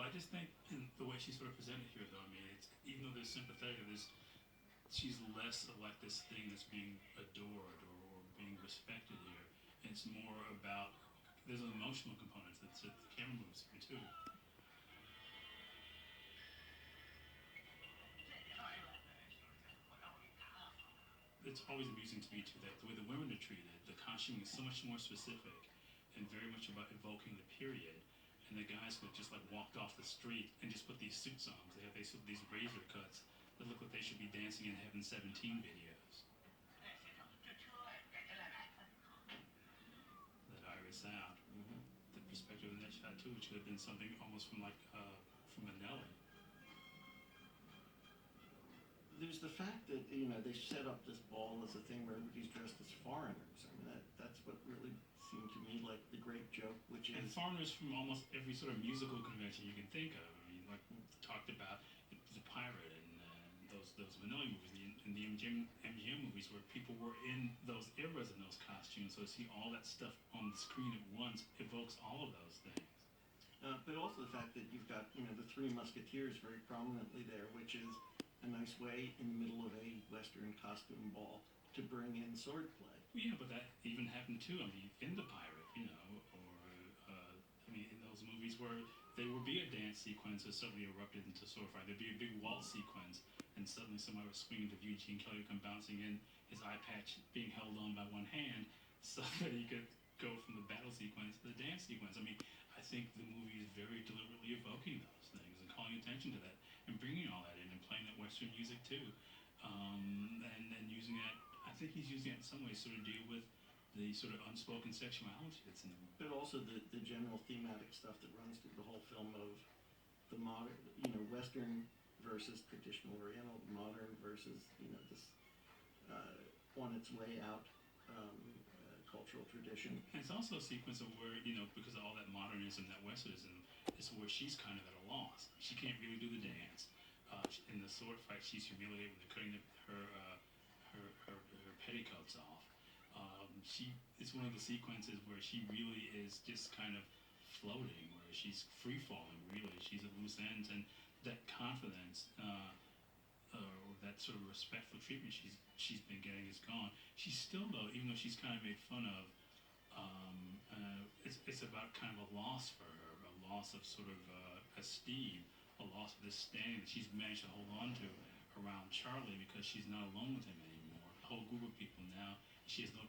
But I just think in the way she's sort of presented here, though, I mean, it's, even though there's sympathetic, she's less of like this thing that's being adored or being respected here. It's more about there's an emotional component that the camera moves here too. It's always amusing to me too that the way the women are treated, the costuming is so much more specific and very much about evoking the period. And the guys could just like walked off the street and just put these suits on. They these razor cuts that look like they should be dancing in Heaven 17 videos. That iris out, Mm-hmm. the perspective in that shot too, which could have been something almost from like from Manelli. There's the fact that they set up this ball as a thing where everybody's dressed as foreigners. I mean that's what really seemed to me like the great joke, which And is foreigners from almost every sort of musical convention you can think of. I mean, like we talked about the Pirate and those Manelli movies and the MGM movies where people were in those eras in those costumes. So to see all that stuff on the screen at once evokes all of those things. but also the fact that you've got the Three Musketeers very prominently there, which is a nice way in the middle of a Western costume ball to bring in swordplay. Well, yeah, but that even happened too. I mean, in The Pirate, or I mean, in those movies where there would be a dance sequence that suddenly erupted into sword fight. There'd be a big waltz sequence, and suddenly somebody would swing into view. Gene Kelly would come bouncing in, his eye patch being held on by one hand, so that he could go from the battle sequence to the dance sequence. I mean, I think the movie is very deliberately evoking those things and calling attention to that and bringing all that in and playing that Western music too, and using that. I think he's using it in some ways sort of deal with the sort of unspoken sexuality that's in the movie. But also the general thematic stuff that runs through the whole film of the modern, Western versus traditional Oriental, modern versus this on its way out cultural tradition. And it's also a sequence of where, because of all that modernism, that Westernism, is where she's kind of at a loss. She can't really do the dance. In the sword fight, she's humiliated when they're cutting her petticoats off. It's one of the sequences where she really is just kind of floating, where she's free falling. Really, she's at loose ends, and that confidence. Or that sort of respectful treatment she's been getting is gone. She's still though, even though she's kind of made fun of, it's about kind of a loss for her, a loss of sort of esteem, a loss of this standing that she's managed to hold on to around Charlie because she's not alone with him anymore. A whole group of people now. She has no